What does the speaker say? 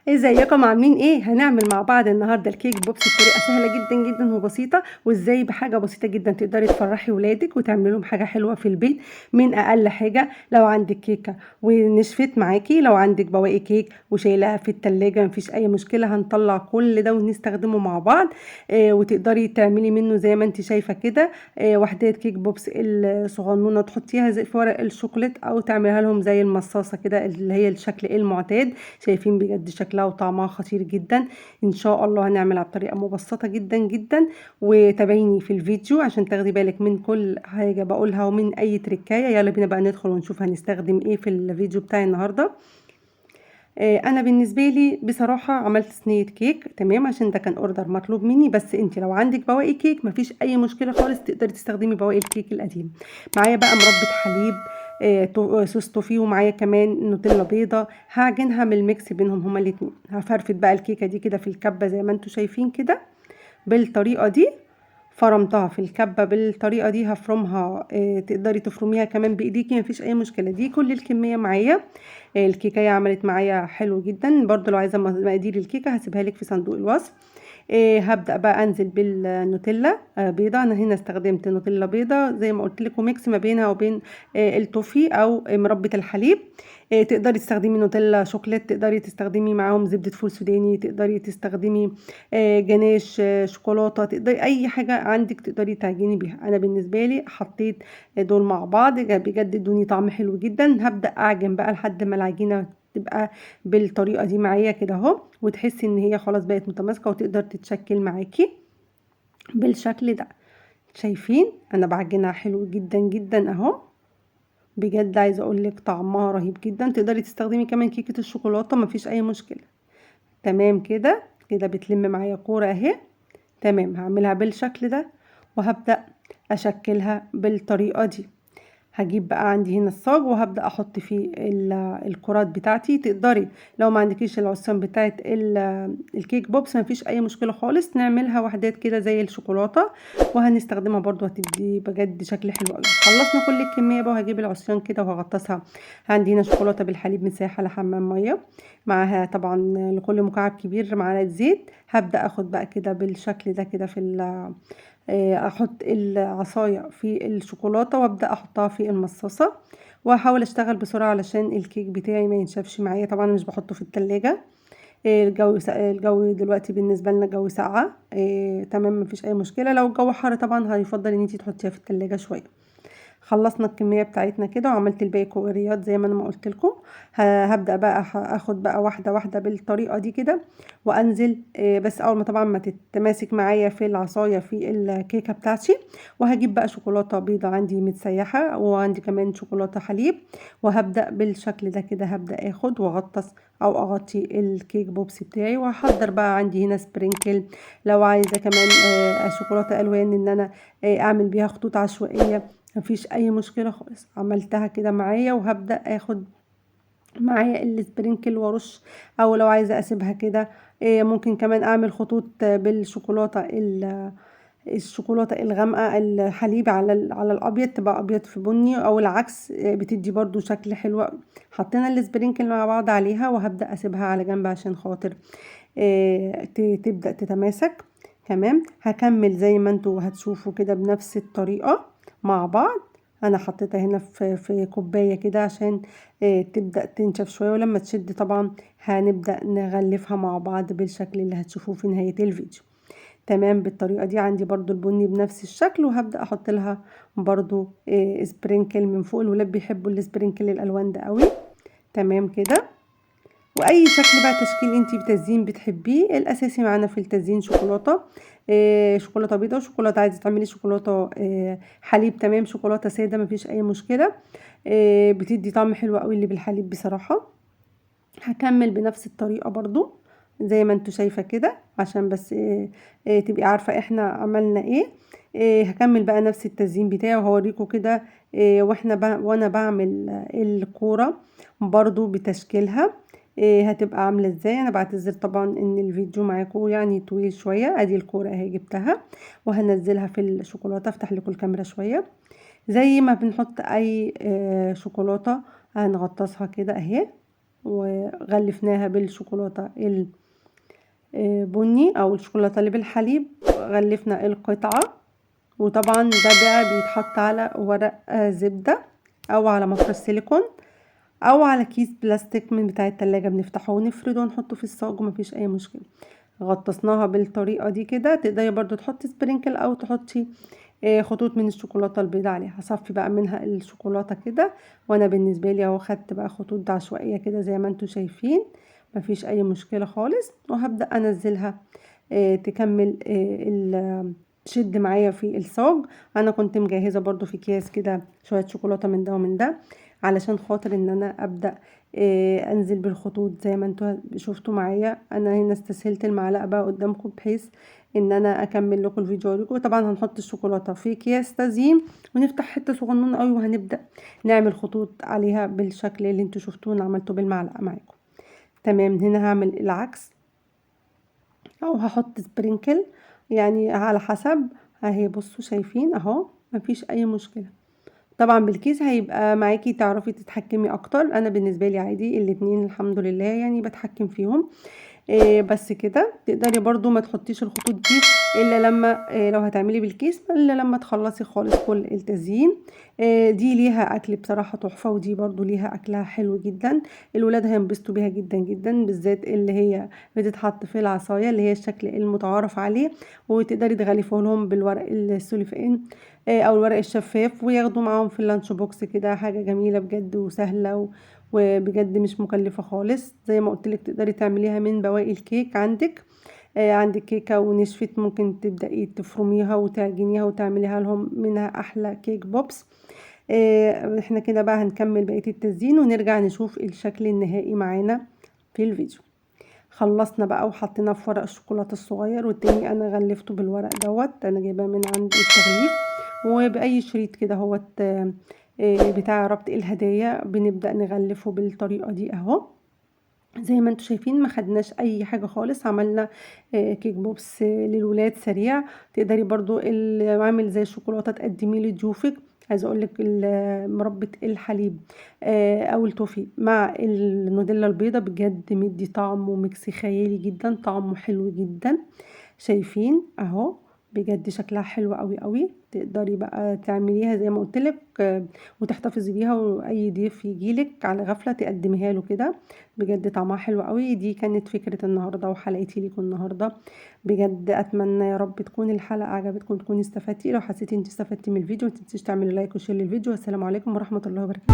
ازيكم عاملين ايه؟ هنعمل مع بعض النهارده الكيك بوبس بطريقه سهله جدا جدا وبسيطه، وازاي بحاجه بسيطه جدا تقدري تفرحي ولادك وتعملي لهم حاجه حلوه في البيت من اقل حاجه. لو عندك كيكه ونشفت معاكي، لو عندك بواقي كيك وشايلاها في التلاجة، مفيش اي مشكله، هنطلع كل ده ونستخدمه مع بعض. وتقدري تعملي منه زي ما انت شايفه كده. وحدات كيك بوبس الصغنونه تحطيها زي في ورق الشوكولات، او تعمليها لهم زي المصاصه كده اللي هي الشكل المعتاد. شايفين بجد شكلها وطعمها خطير جدا. ان شاء الله هنعملها بطريقه مبسطه جدا جدا، وتابعيني في الفيديو عشان تاخدي بالك من كل حاجه بقولها ومن اي تريكايه. يلا بينا بقى ندخل ونشوف هنستخدم ايه في الفيديو بتاعي النهارده. انا بالنسبه لي بصراحه عملت صينيه كيك، تمام، عشان ده كان اوردر مطلوب مني. بس انت لو عندك بواقي كيك مفيش اي مشكله خالص، تقدري تستخدمي بواقي الكيك القديم. معايا بقى مربى حليب، صوص توفي، ومعايا كمان نوتيلا بيضه. هعجنها من الميكس بينهم هما الاتنين. هفرفت بقى الكيكه دي كده في الكبه زي ما انتوا شايفين كده بالطريقه دي. فرمتها في الكبه بالطريقه دي، هفرمها. تقدري تفرميها كمان بايديكي، مفيش اي مشكله. دي كل الكميه معايا. الكيكه عملت معايا حلو جدا. برضو لو عايزه مقادير الكيكه هسيبها لك في صندوق الوصف. هبدأ بقى انزل بالنوتيلا بيضة. انا هنا استخدمت نوتيلا بيضة زي ما قلت لكم، ميكس ما بينها وبين التوفي او مربى الحليب. تقدري تستخدمي نوتيلا شوكليت، تقدري تستخدمي معاهم زبدة فول سوداني، تقدري تستخدمي جناش شوكولاتة، تقدري اي حاجة عندك تقدري تعجني بيها. انا بالنسبة لي حطيت دول مع بعض، بجد ادوني طعم حلو جدا. هبدأ اعجن بقى لحد ما العجينة تبقى بالطريقه دي معايا كده اهو، وتحسي ان هي خلاص بقت متماسكه وتقدر تتشكل معاكي بالشكل ده. شايفين انا بعجنها حلو جدا جدا اهو. بجد عايزه اقول لك طعمها رهيب جدا. تقدري تستخدمي كمان كيكه الشوكولاته، مفيش اي مشكله. تمام كده كده بتلم معايا كوره اهي. تمام، هعملها بالشكل ده وهبدا اشكلها بالطريقه دي. هجيب بقى عندي هنا الصاج وهبدأ احط فيه الكرات بتاعتي. تقدري لو ما عندكيش العصيان بتاعت الكيك بوبس مفيش اي مشكلة خالص، نعملها وحدات كده زي الشوكولاتة وهنستخدمها برضو، هتدي بجد شكل حلو قوي. خلصنا كل الكمية بقى، وهجيب العصيان كده وهغطسها. عندي هنا شوكولاتة بالحليب متسايحة لحمام مية، معاها طبعا لكل مكعب كبير معلقة زيت. هبدأ اخد بقى كده بالشكل ده كده في احط العصاية في الشوكولاتة وابدأ احطها في المصاصة، واحاول اشتغل بسرعة علشان الكيك بتاعي ما ينشفش معايا. طبعا مش بحطه في التلاجة. الجو دلوقتي بالنسبة لنا جو ساقعة. تمام، مفيش اي مشكلة. لو الجو حر طبعا هيفضل ان انتي تحطيها في التلاجة شوية. خلصنا الكميه بتاعتنا كده وعملت الباقي كوريات زي ما انا ما قلت لكم. هبدا بقى اخد بقى واحده واحده بالطريقه دي كده وانزل. بس اول ما طبعا ما تتماسك معايا في العصايه في الكيكه بتاعتي. وهجيب بقى شوكولاته بيضه عندي متسيحه، وعندي كمان شوكولاته حليب. وهبدا بالشكل ده كده، هبدا اخد واغطس او اغطي الكيك بوبس بتاعي. وهحضر بقى عندي هنا سبرينكل. لو عايزه كمان شوكولاته الوان ان انا اعمل بيها خطوط عشوائيه، مفيش اي مشكله خالص. عملتها كده معايا وهبدا اخد معايا السبرينكل وارش. او لو عايزه اسيبها كده، ممكن كمان اعمل خطوط بالشوكولاته الشوكولاته الغامقه الحليب على على الابيض، تبقى ابيض في بني او العكس. بتدي برضو شكل حلو. حطينا السبرينكل مع بعض عليها وهبدا اسيبها على جنب عشان خاطر تبدا تتماسك. تمام، هكمل زي ما انتوا هتشوفوا كده بنفس الطريقة مع بعض. انا حطيتها هنا في كوباية كده عشان تبدأ تنشف شوية، ولما تشد طبعا هنبدأ نغلفها مع بعض بالشكل اللي هتشوفوه في نهاية الفيديو. تمام، بالطريقة دي. عندي برضو البني بنفس الشكل، وهبدأ احط لها برضو سبرينكل من فوق. الولاد بيحبوا السبرينكل الالوان ده قوي. تمام كده. واي شكل بقى تشكيل انتي بتزيين بتحبيه. الاساسي معانا في التزيين شوكولاته، شوكولاته بيضاء، شوكولاته عايزه تعملي شوكولاته حليب، تمام، شوكولاته ساده مفيش اي مشكله. بتدي طعم حلو قوي اللي بالحليب بصراحه. هكمل بنفس الطريقه برضو زي ما انتوا شايفه كده، عشان بس تبقي عارفه احنا عملنا ايه. هكمل بقى نفس التزيين بتاعي وهوريكم كده. وانا بعمل الكوره برضو بتشكيلها هتبقى عامله ازاي. انا بعتذر طبعا ان الفيديو معاكم يعني طويل شويه. ادي الكوره اهي جبتها وهنزلها في الشوكولاته. افتح لكم الكاميرا شويه. زي ما بنحط اي شوكولاته هنغطسها كده اهي. وغلفناها بالشوكولاتة البني او الشوكولاتة اللي بالحليب. غلفنا القطعة، وطبعا ده بقى بيتحط على ورق زبدة او على مفرش سيليكون او على كيس بلاستيك من بتاع التلاجة، بنفتحه ونفرده ونحطه في الصاج ومفيش اي مشكلة. غطسناها بالطريقة دي كده. تقدري برضو تحطي سبرينكل او تحطي خطوط من الشوكولاتة البيضاء عليها. هصفي بقى منها الشوكولاتة كده، وانا بالنسبة لي اهو خدت بقى خطوط عشوائية كده زي ما انتوا شايفين، مفيش اي مشكلة خالص. وهبدأ انزلها تكمل تشد معايا في الصاج. انا كنت مجهزة برضو في اكياس كده شوية شوكولاتة من ده ومن ده، علشان خاطر ان انا ابدأ انزل بالخطوط زي ما انتوا شفتوا معايا. انا هنا استسهلت المعلقة بقى قدامكم بحيث ان انا اكمل لكم الفيديو لكم. طبعا هنحط الشوكولاته في اكياس تزيين ونفتح حته صغنونه قوي، وهنبدا نعمل خطوط عليها بالشكل اللي انتوا شفتوه عملته بالمعلقه معاكم. تمام. هنا هعمل العكس، او هحط سبرينكل يعني على حسب. اهي بصوا شايفين اهو، مفيش اي مشكله. طبعا بالكيس هيبقى معاكي تعرفي تتحكمي اكتر. انا بالنسبه لي عادي الاتنين الحمد لله يعني بتحكم فيهم. بس كده. تقدري برضو ما تحطيش الخطوط دي الا لما لو هتعملي بالكيس، الا لما تخلصي خالص كل التزيين. دي ليها اكل بصراحة تحفة، ودي برضو ليها اكلها حلو جدا. الولاد هينبسطوا بيها جدا جدا، بالذات اللي هي بتتحط في العصاية اللي هي الشكل المتعارف عليه. وتقدري تغلفوا لهم بالورق السوليفين او الورق الشفاف، وياخدوا معاهم في اللانش بوكس كده. حاجة جميلة بجد وسهلة وبجد مش مكلفة خالص. زي ما قلت لك تقدري تعمليها من بواقي الكيك عندك. عندك كيكة ونشفت ممكن تبدأي تفرميها وتعجنيها وتعمليها لهم منها أحلى كيك بوبس. احنا كده بقى هنكمل بقية التزيين ونرجع نشوف الشكل النهائي معانا في الفيديو. خلصنا بقى وحطيناه في ورق الشوكولاتة الصغير، والتاني انا غلفته بالورق دوت انا جايباه من عند التغليف. وبأي شريط كده هوت بتاع ربط الهدايا بنبدأ نغلفه بالطريقة دي اهو. زي ما انتوا شايفين ما خدناش اي حاجة خالص، عملنا كيك بوبس للولاد سريع. تقدري برضو اللي عامل زي الشوكولاتة تقدميه لضيوفك. عايزه اقول لك مربى الحليب او التوفي مع النوديلا البيضة بجد مدي طعم وميكس خيالي جدا، طعمه حلو جدا. شايفين اهو بجد شكلها حلو قوي قوي. تقدري بقى تعمليها زي ما قلت لك وتحتفظي بيها، واي ضيف يجيلك على غفله تقدميها له كده. بجد طعمها حلو قوي. دي كانت فكره النهارده وحلقتي ليكم النهارده. بجد اتمنى يا رب تكون الحلقه عجبتكم، تكوني استفدتي. لو حسيتي انت استفدتي من الفيديو ما تنسيش تعملي لايك وشير للفيديو. والسلام عليكم ورحمه الله وبركاته.